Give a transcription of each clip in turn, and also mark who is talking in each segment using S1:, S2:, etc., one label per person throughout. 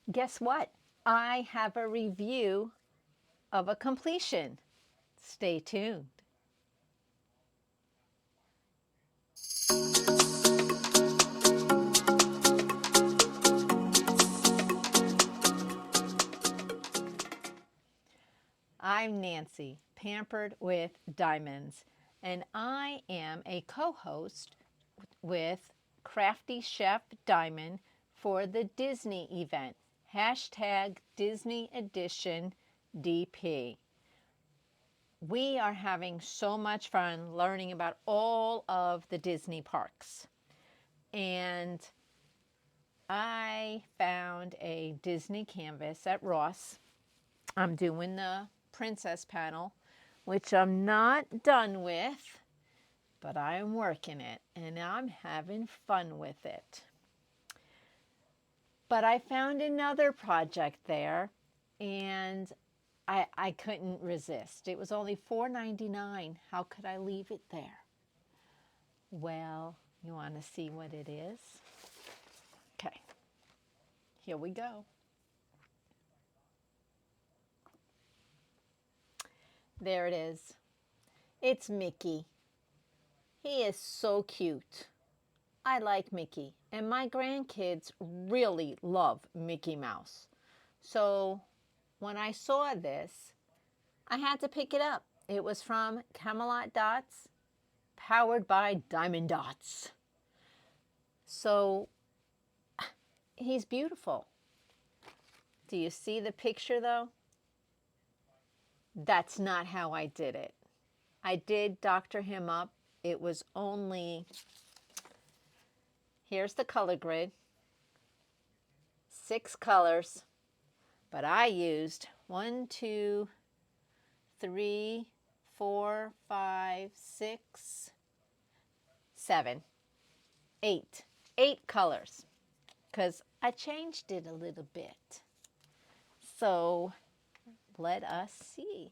S1: Guess what? I have a review of a completion. Stay tuned. I'm Nancy, Pampered with Diamonds, and I am a co-host with Crafty Chef Diamond for the Disney event, hashtag Disney Edition DP. We are having so much fun learning about all of the Disney parks. And I found a Disney canvas at Ross. I'm doing the princess panel, which I'm not done with, but I'm working it and I'm having fun with it. But I found another project there and I couldn't resist. It was only $4.99. How could I leave it there? Well, you want to see what it is? Okay, here we go. There it is. It's Mickey. He is so cute. I like Mickey, and my grandkids really love Mickey Mouse. So when I saw this, I had to pick it up. It was from Camelot Dotz, powered by Diamond Dotz. So he's beautiful. Do you see the picture though? That's not how I did it. I did doctor him up. It was only, here's the color grid, 6 colors, but I used 1, 2, 3, 4, 5, 6, 7, 8. 8 colors because I changed it a little bit. So let us see.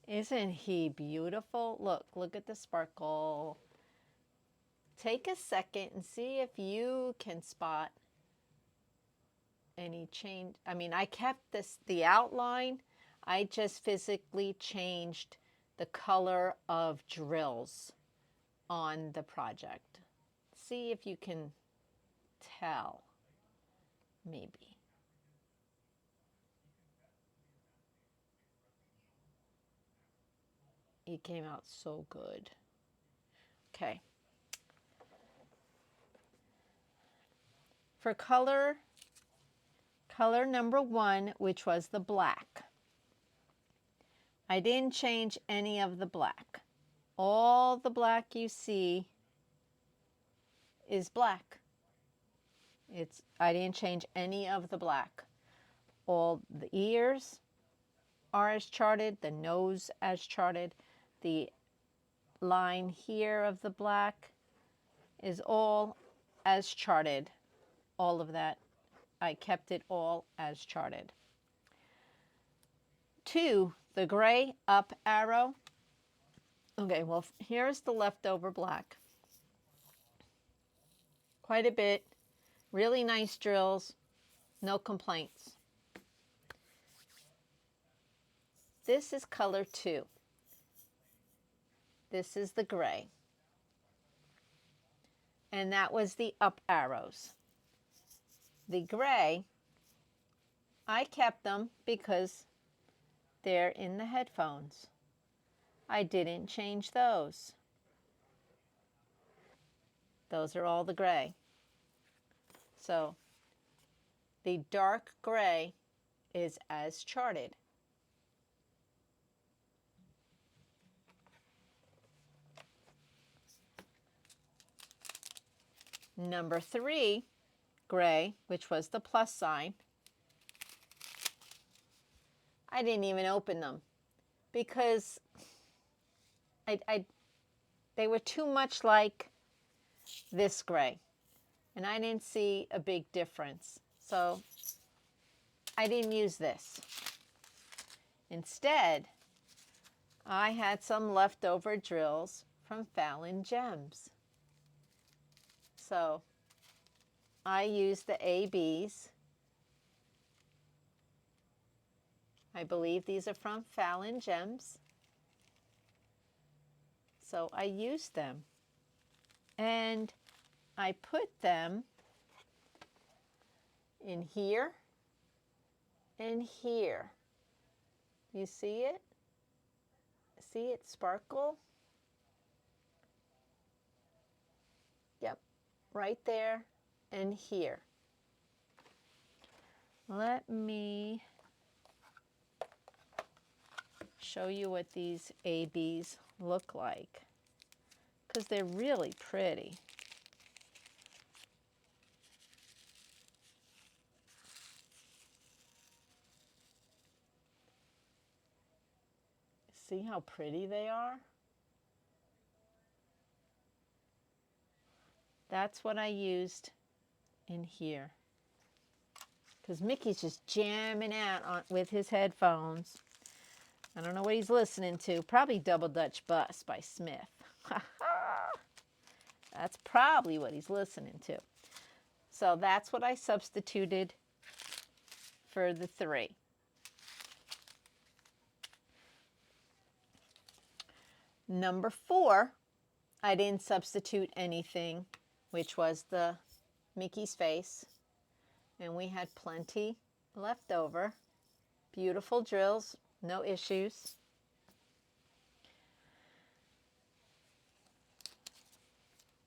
S1: Isn't he beautiful? Look at the sparkle. Take a second and see if you can spot any change. I mean, I kept the outline. I just physically changed the color of drills on the project. See if you can tell, maybe. It came out so good. Okay. For color number 1, which was the black, I didn't change any of the black. All the black you see is black. I didn't change any of the black. All the ears are as charted, the nose as charted, the line here of the black is all as charted. All of that, I kept it all as charted. 2, the gray up arrow. Okay, well, here's the leftover black. Quite a bit. Really nice drills. No complaints. This is color 2. This is the gray. And that was the up arrows. The gray, I kept them because they're in the headphones. I didn't change those. Those are all the gray. So the dark gray is as charted. Number 3, gray, which was the plus sign, I didn't even open them because they were too much like this gray, and I didn't see a big difference. So I didn't use this. Instead, I had some leftover drills from Fallon Gems. So I used the ABs I believe these are from Fallon Gems. So I used them. And I put them in here and here. You see it? See it sparkle? Yep, right there and here. Let me show you what these ABs look like, because they're really pretty. See how pretty they are? That's what I used in here. Because Mickey's just jamming out with his headphones. I don't know what he's listening to. Probably Double Dutch Bus by Smith. That's probably what he's listening to. So that's what I substituted for the 3. Number 4, I didn't substitute anything, which was the Mickey's face. And we had plenty left over. Beautiful drills, no issues.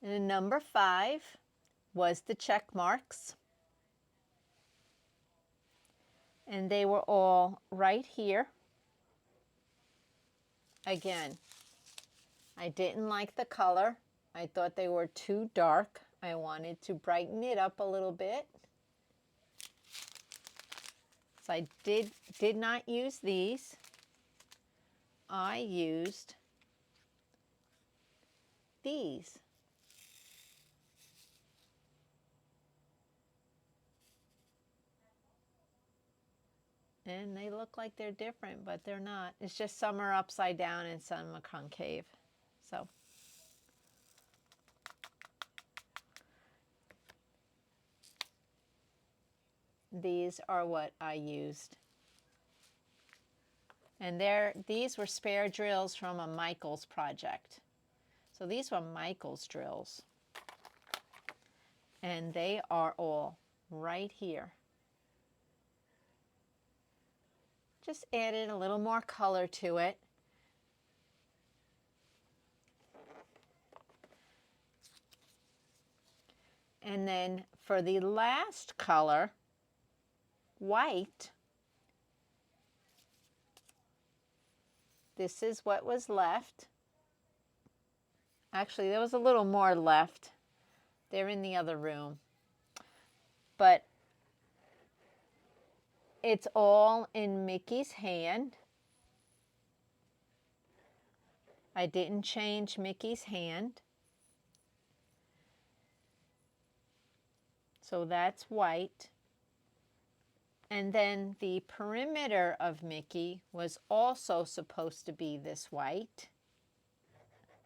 S1: And number 5 was the check marks. And they were all right here. Again, I didn't like the color. I thought they were too dark. I wanted to brighten it up a little bit. So I did not use these. I used these. And they look like they're different, but they're not. It's just some are upside down and some are concave. So these are what I used. And these were spare drills from a Michaels project. So these were Michaels drills. And they are all right here. Just added a little more color to it. And then for the last color, white, this is what was left. Actually, there was a little more left. They're in the other room. But it's all in Mickey's hand. I didn't change Mickey's hand. So that's white. And then the perimeter of Mickey was also supposed to be this white.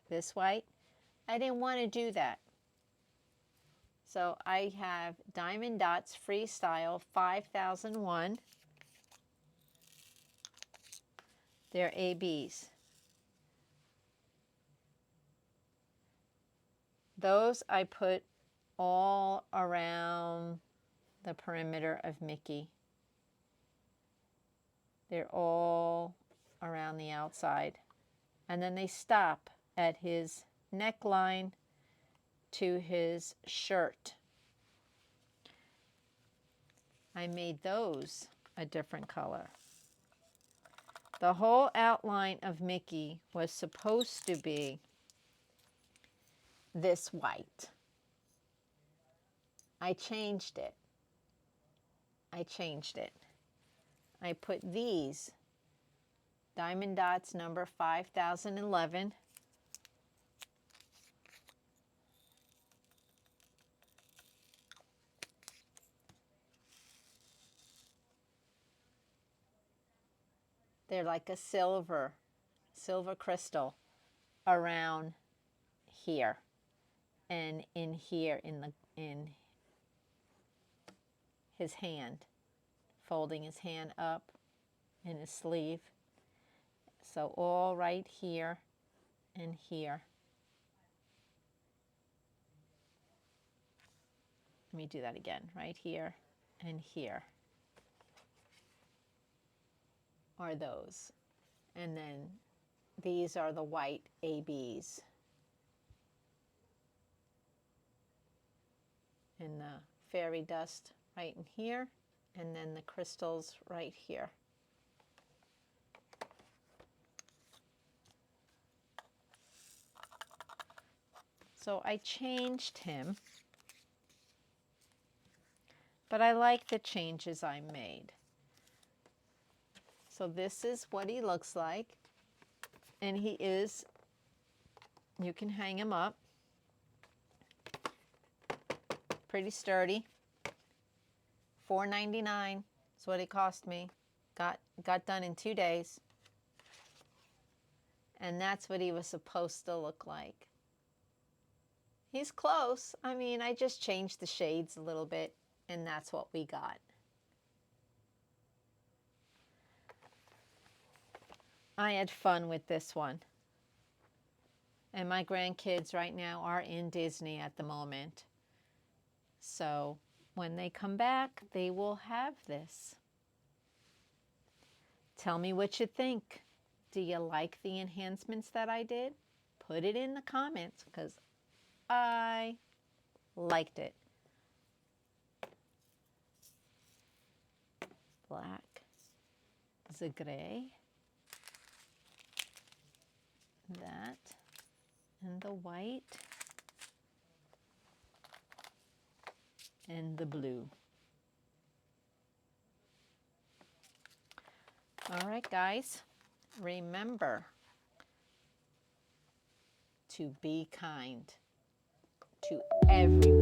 S1: This white. I didn't want to do that. So I have Diamond Dotz Freestyle 5001. They're ABs. Those I put all around the perimeter of Mickey. They're all around the outside. And then they stop at his neckline to his shirt. I made those a different color. The whole outline of Mickey was supposed to be this white. I changed it. I put these Diamond Dotz number 5011. They're like a silver crystal around here and in here in his hand, folding his hand up. in his sleeve. So all right here and here. Let me do that again, right here and here are those. And then these are the white ABs. And the fairy dust right in here, and then the crystals right here. So I changed him, but I like the changes I made. So this is what he looks like, and he is, you can hang him up, pretty sturdy. $4.99 is what it cost me. Got done in 2 days. And that's what he was supposed to look like. He's close. I mean, I just changed the shades a little bit, and that's what we got. I had fun with this one. And my grandkids right now are in Disney at the moment. So when they come back, they will have this. Tell me what you think. Do you like the enhancements that I did? Put it in the comments because I liked it. Black, the gray, that, and the white, and the blue. All right, guys, remember to be kind to everyone.